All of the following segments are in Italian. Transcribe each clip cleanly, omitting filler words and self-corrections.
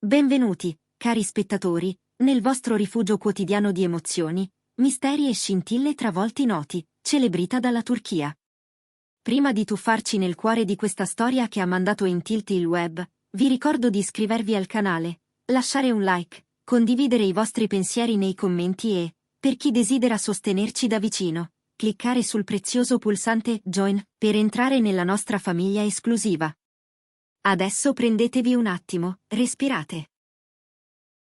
Benvenuti, cari spettatori, nel vostro rifugio quotidiano di emozioni, misteri e scintille travolti noti, celebrita dalla Turchia. Prima di tuffarci nel cuore di questa storia che ha mandato in tilt il web, vi ricordo di iscrivervi al canale, lasciare un like, condividere i vostri pensieri nei commenti e, per chi desidera sostenerci da vicino, cliccare sul prezioso pulsante Join per entrare nella nostra famiglia esclusiva. Adesso prendetevi un attimo, respirate.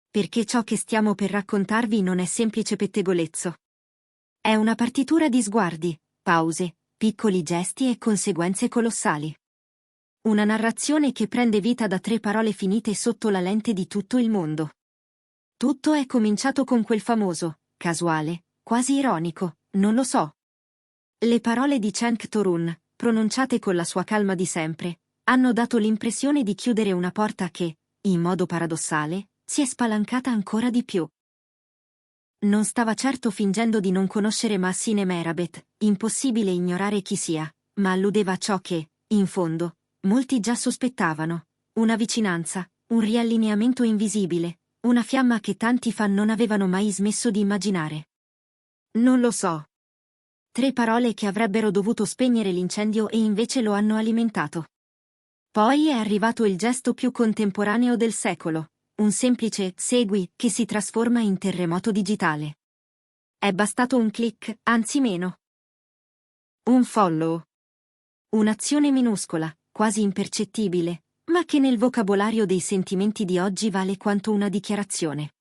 Perché ciò che stiamo per raccontarvi non è semplice pettegolezzo. È una partitura di sguardi, pause, piccoli gesti e conseguenze colossali. Una narrazione che prende vita da 3 parole finite sotto la lente di tutto il mondo. Tutto è cominciato con quel famoso, casuale, quasi ironico, non lo so. Le parole di Cenk Torun, pronunciate con la sua calma di sempre, hanno dato l'impressione di chiudere una porta che, in modo paradossale, si è spalancata ancora di più. Non stava certo fingendo di non conoscere Mahsine Merabet, impossibile ignorare chi sia, ma alludeva a ciò che, in fondo, molti già sospettavano: una vicinanza, un riallineamento invisibile, una fiamma che tanti fan non avevano mai smesso di immaginare. Non lo so. 3 parole che avrebbero dovuto spegnere l'incendio e invece lo hanno alimentato. Poi è arrivato il gesto più contemporaneo del secolo, un semplice segui che si trasforma in terremoto digitale. È bastato un click, anzi meno. Un follow. Un'azione minuscola, quasi impercettibile, ma che nel vocabolario dei sentimenti di oggi vale quanto una dichiarazione.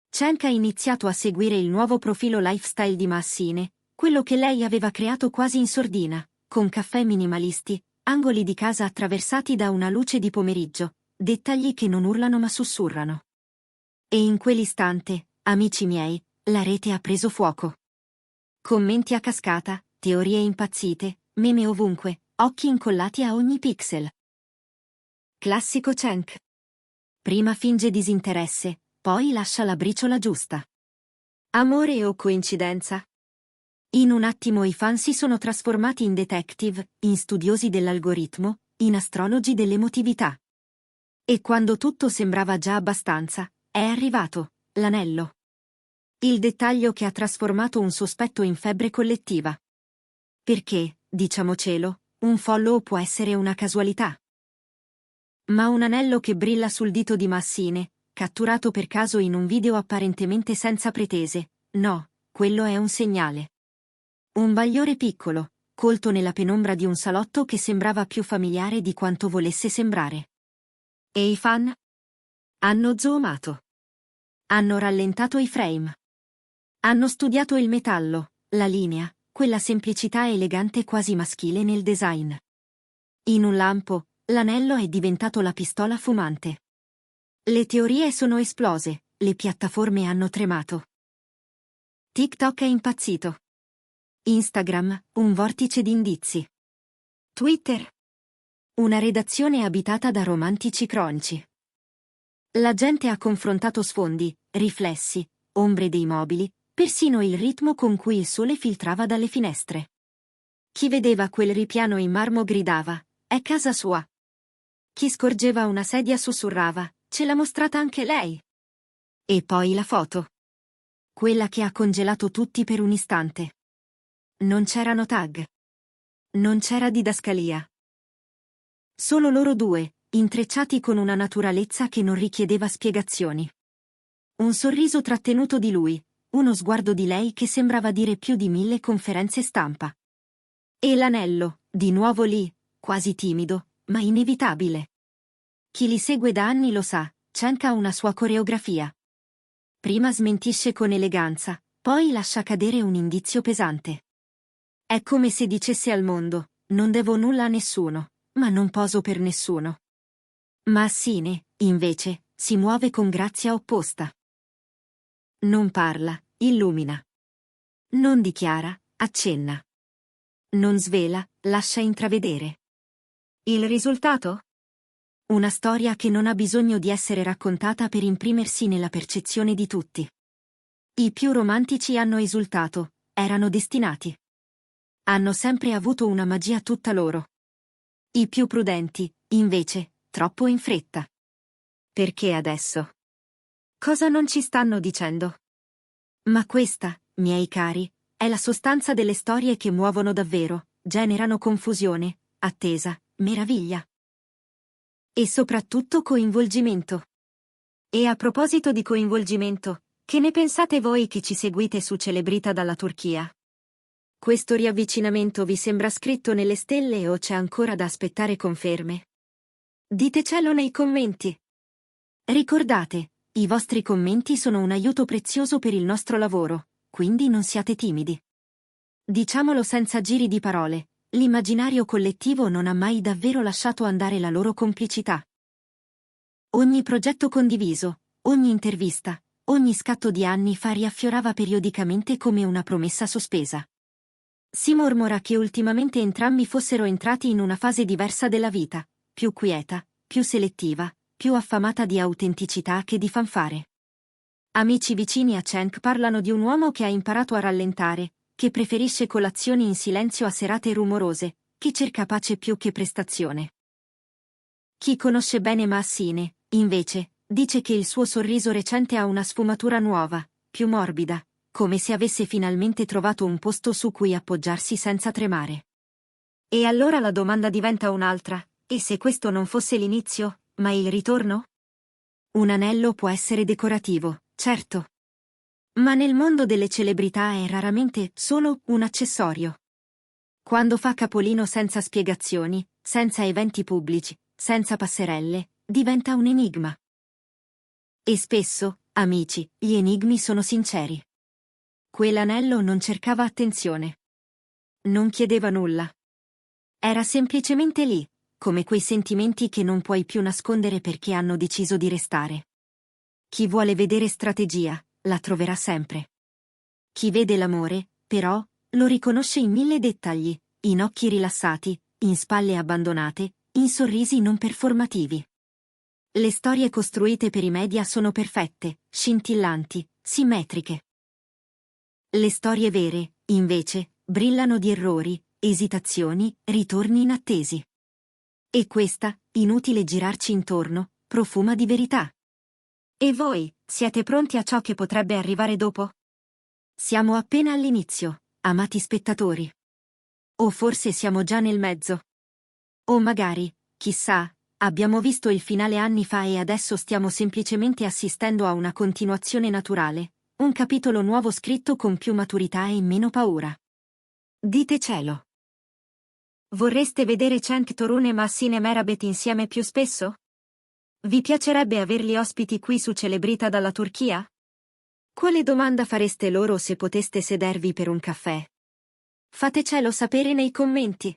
Cenk ha iniziato a seguire il nuovo profilo lifestyle di Mahsine, quello che lei aveva creato quasi in sordina, con caffè minimalisti, angoli di casa attraversati da una luce di pomeriggio, dettagli che non urlano ma sussurrano. E in quell'istante, amici miei, la rete ha preso fuoco. Commenti a cascata, teorie impazzite, meme ovunque, occhi incollati a ogni pixel. Classico Cenk. Prima finge disinteresse, poi lascia la briciola giusta. Amore o coincidenza? In un attimo i fan si sono trasformati in detective, in studiosi dell'algoritmo, in astrologi dell'emotività. E quando tutto sembrava già abbastanza, è arrivato l'anello. Il dettaglio che ha trasformato un sospetto in febbre collettiva. Perché, diciamocelo, un follow può essere una casualità. Ma un anello che brilla sul dito di Mahsine, catturato per caso in un video apparentemente senza pretese, no, quello è un segnale. Un bagliore piccolo, colto nella penombra di un salotto che sembrava più familiare di quanto volesse sembrare. E i fan? Hanno zoomato. Hanno rallentato i frame. Hanno studiato il metallo, la linea, quella semplicità elegante quasi maschile nel design. In un lampo, l'anello è diventato la pistola fumante. Le teorie sono esplose, le piattaforme hanno tremato. TikTok è impazzito. Instagram, un vortice di indizi. Twitter. Una redazione abitata da romantici cronici. La gente ha confrontato sfondi, riflessi, ombre dei mobili, persino il ritmo con cui il sole filtrava dalle finestre. Chi vedeva quel ripiano in marmo gridava: è casa sua. Chi scorgeva una sedia sussurrava: ce l'ha mostrata anche lei. E poi la foto. Quella che ha congelato tutti per un istante. Non c'erano tag. Non c'era didascalia. Solo loro due, intrecciati con una naturalezza che non richiedeva spiegazioni. Un sorriso trattenuto di lui, uno sguardo di lei che sembrava dire più di 1000 conferenze stampa. E l'anello, di nuovo lì, quasi timido, ma inevitabile. Chi li segue da anni lo sa, Cenk ha una sua coreografia. Prima smentisce con eleganza, poi lascia cadere un indizio pesante. È come se dicesse al mondo: non devo nulla a nessuno, ma non poso per nessuno. Mahsine, invece, si muove con grazia opposta. Non parla, illumina. Non dichiara, accenna. Non svela, lascia intravedere. Il risultato? Una storia che non ha bisogno di essere raccontata per imprimersi nella percezione di tutti. I più romantici hanno esultato, erano destinati. Hanno sempre avuto una magia tutta loro. I più prudenti, invece, troppo in fretta. Perché adesso? Cosa non ci stanno dicendo? Ma questa, miei cari, è la sostanza delle storie che muovono davvero, generano confusione, attesa, meraviglia. E soprattutto coinvolgimento. E a proposito di coinvolgimento, che ne pensate voi che ci seguite su Celebrita dalla Turchia? Questo riavvicinamento vi sembra scritto nelle stelle o c'è ancora da aspettare conferme? Ditecelo nei commenti. Ricordate, i vostri commenti sono un aiuto prezioso per il nostro lavoro, quindi non siate timidi. Diciamolo senza giri di parole, l'immaginario collettivo non ha mai davvero lasciato andare la loro complicità. Ogni progetto condiviso, ogni intervista, ogni scatto di anni fa riaffiorava periodicamente come una promessa sospesa. Si mormora che ultimamente entrambi fossero entrati in una fase diversa della vita, più quieta, più selettiva, più affamata di autenticità che di fanfare. Amici vicini a Cenk parlano di un uomo che ha imparato a rallentare, che preferisce colazioni in silenzio a serate rumorose, che cerca pace più che prestazione. Chi conosce bene Maassine, invece, dice che il suo sorriso recente ha una sfumatura nuova, più morbida, come se avesse finalmente trovato un posto su cui appoggiarsi senza tremare. E allora la domanda diventa un'altra: e se questo non fosse l'inizio, ma il ritorno? Un anello può essere decorativo, certo. Ma nel mondo delle celebrità è raramente solo un accessorio. Quando fa capolino senza spiegazioni, senza eventi pubblici, senza passerelle, diventa un enigma. E spesso, amici, gli enigmi sono sinceri. Quell'anello non cercava attenzione. Non chiedeva nulla. Era semplicemente lì, come quei sentimenti che non puoi più nascondere perché hanno deciso di restare. Chi vuole vedere strategia, la troverà sempre. Chi vede l'amore, però, lo riconosce in mille dettagli, in occhi rilassati, in spalle abbandonate, in sorrisi non performativi. Le storie costruite per i media sono perfette, scintillanti, simmetriche. Le storie vere, invece, brillano di errori, esitazioni, ritorni inattesi. E questa, inutile girarci intorno, profuma di verità. E voi, siete pronti a ciò che potrebbe arrivare dopo? Siamo appena all'inizio, amati spettatori. O forse siamo già nel mezzo. O magari, chissà, abbiamo visto il finale anni fa e adesso stiamo semplicemente assistendo a una continuazione naturale, un capitolo nuovo scritto con più maturità e meno paura. Ditecelo. Vorreste vedere Cenk Torun e Maassine Merabet insieme più spesso? Vi piacerebbe averli ospiti qui su Celebrita dalla Turchia? Quale domanda fareste loro se poteste sedervi per un caffè? Fatecelo sapere nei commenti.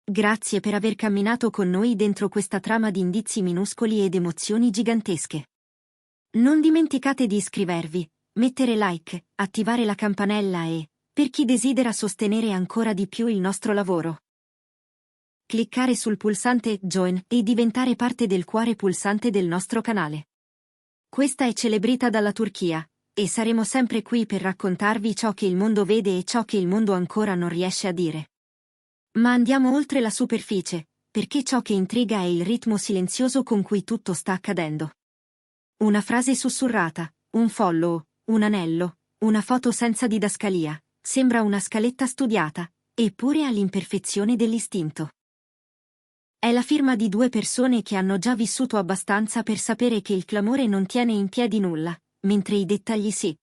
Grazie per aver camminato con noi dentro questa trama di indizi minuscoli ed emozioni gigantesche. Non dimenticate di iscrivervi, mettere like, attivare la campanella e, per chi desidera sostenere ancora di più il nostro lavoro, cliccare sul pulsante Join e diventare parte del cuore pulsante del nostro canale. Questa è Celebrita dalla Turchia, e saremo sempre qui per raccontarvi ciò che il mondo vede e ciò che il mondo ancora non riesce a dire. Ma andiamo oltre la superficie, perché ciò che intriga è il ritmo silenzioso con cui tutto sta accadendo. Una frase sussurrata, un follow, un anello, una foto senza didascalia, sembra una scaletta studiata, eppure ha l'imperfezione dell'istinto. È la firma di due persone che hanno già vissuto abbastanza per sapere che il clamore non tiene in piedi nulla, mentre i dettagli sì.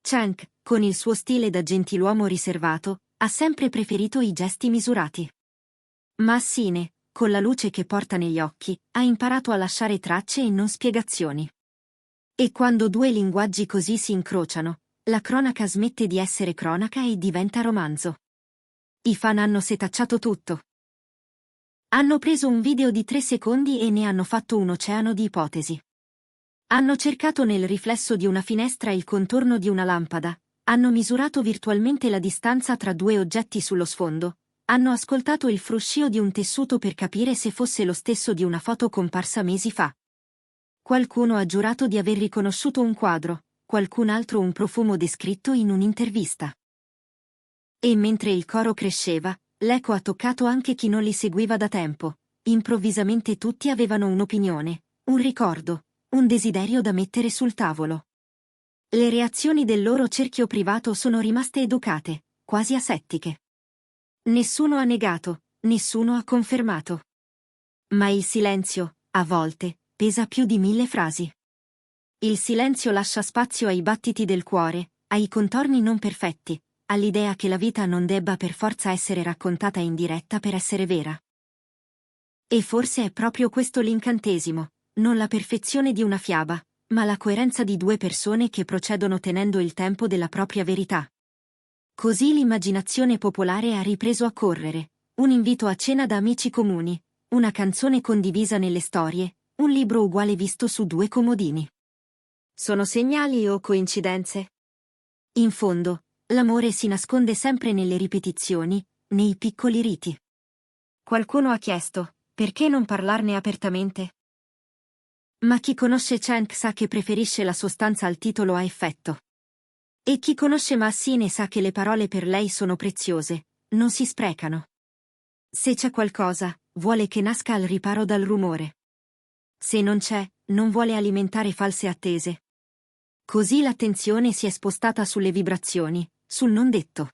Cenk, con il suo stile da gentiluomo riservato, ha sempre preferito i gesti misurati. Maassine, con la luce che porta negli occhi, ha imparato a lasciare tracce e non spiegazioni. E quando due linguaggi così si incrociano, la cronaca smette di essere cronaca e diventa romanzo. I fan hanno setacciato tutto. Hanno preso un video di 3 secondi e ne hanno fatto un oceano di ipotesi. Hanno cercato nel riflesso di una finestra il contorno di una lampada, hanno misurato virtualmente la distanza tra due oggetti sullo sfondo, hanno ascoltato il fruscio di un tessuto per capire se fosse lo stesso di una foto comparsa mesi fa. Qualcuno ha giurato di aver riconosciuto un quadro, qualcun altro un profumo descritto in un'intervista. E mentre il coro cresceva, l'eco ha toccato anche chi non li seguiva da tempo. Improvvisamente tutti avevano un'opinione, un ricordo, un desiderio da mettere sul tavolo. Le reazioni del loro cerchio privato sono rimaste educate, quasi asettiche. Nessuno ha negato, nessuno ha confermato. Ma il silenzio, a volte, pesa più di 1000 frasi. Il silenzio lascia spazio ai battiti del cuore, ai contorni non perfetti, all'idea che la vita non debba per forza essere raccontata in diretta per essere vera. E forse è proprio questo l'incantesimo, non la perfezione di una fiaba, ma la coerenza di due persone che procedono tenendo il tempo della propria verità. Così l'immaginazione popolare ha ripreso a correre, un invito a cena da amici comuni, una canzone condivisa nelle storie, un libro uguale visto su due comodini. Sono segnali o coincidenze? In fondo, l'amore si nasconde sempre nelle ripetizioni, nei piccoli riti. Qualcuno ha chiesto, perché non parlarne apertamente? Ma chi conosce Cenk sa che preferisce la sostanza al titolo a effetto. E chi conosce Massine sa che le parole per lei sono preziose, non si sprecano. Se c'è qualcosa, vuole che nasca al riparo dal rumore. Se non c'è, non vuole alimentare false attese. Così l'attenzione si è spostata sulle vibrazioni, sul non detto.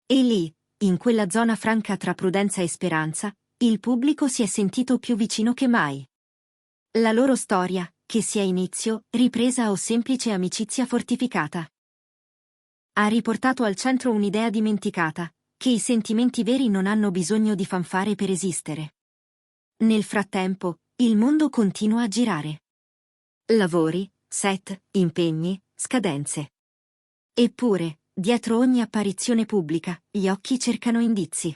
E lì, in quella zona franca tra prudenza e speranza, il pubblico si è sentito più vicino che mai. La loro storia, che sia inizio, ripresa o semplice amicizia fortificata, ha riportato al centro un'idea dimenticata, che i sentimenti veri non hanno bisogno di fanfare per esistere. Nel frattempo, il mondo continua a girare. Lavori, set, impegni, scadenze. Eppure, dietro ogni apparizione pubblica, gli occhi cercano indizi.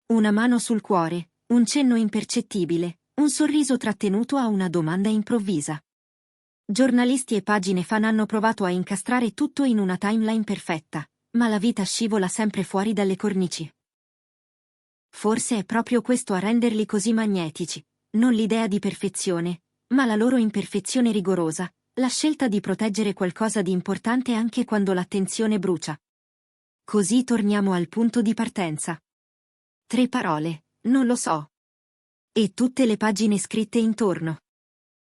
Una mano sul cuore, un cenno impercettibile, un sorriso trattenuto a una domanda improvvisa. Giornalisti e pagine fan hanno provato a incastrare tutto in una timeline perfetta, ma la vita scivola sempre fuori dalle cornici. Forse è proprio questo a renderli così magnetici, non l'idea di perfezione, ma la loro imperfezione rigorosa, la scelta di proteggere qualcosa di importante anche quando l'attenzione brucia. Così torniamo al punto di partenza. 3 parole, non lo so. E tutte le pagine scritte intorno.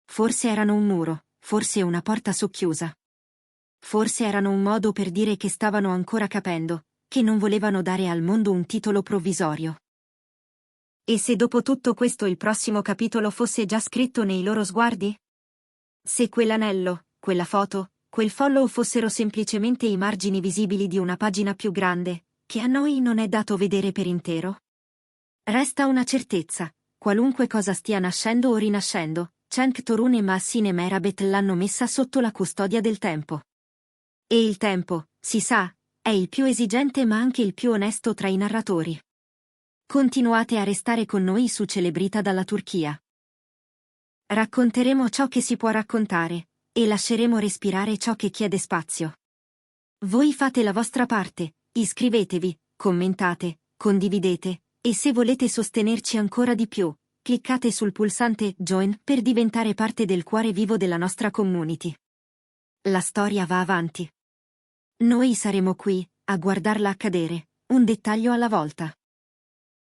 Forse erano un muro, forse una porta socchiusa. Forse erano un modo per dire che stavano ancora capendo, che non volevano dare al mondo un titolo provvisorio. E se dopo tutto questo il prossimo capitolo fosse già scritto nei loro sguardi? Se quell'anello, quella foto, quel follow fossero semplicemente i margini visibili di una pagina più grande, che a noi non è dato vedere per intero? Resta una certezza, qualunque cosa stia nascendo o rinascendo, Cenk Torun e Massine Merabet l'hanno messa sotto la custodia del tempo. E il tempo, si sa, è il più esigente ma anche il più onesto tra i narratori. Continuate a restare con noi su Celebrita dalla Turchia. Racconteremo ciò che si può raccontare, e lasceremo respirare ciò che chiede spazio. Voi fate la vostra parte, iscrivetevi, commentate, condividete, e se volete sostenerci ancora di più, cliccate sul pulsante Join per diventare parte del cuore vivo della nostra community. La storia va avanti. Noi saremo qui, a guardarla accadere, un dettaglio alla volta.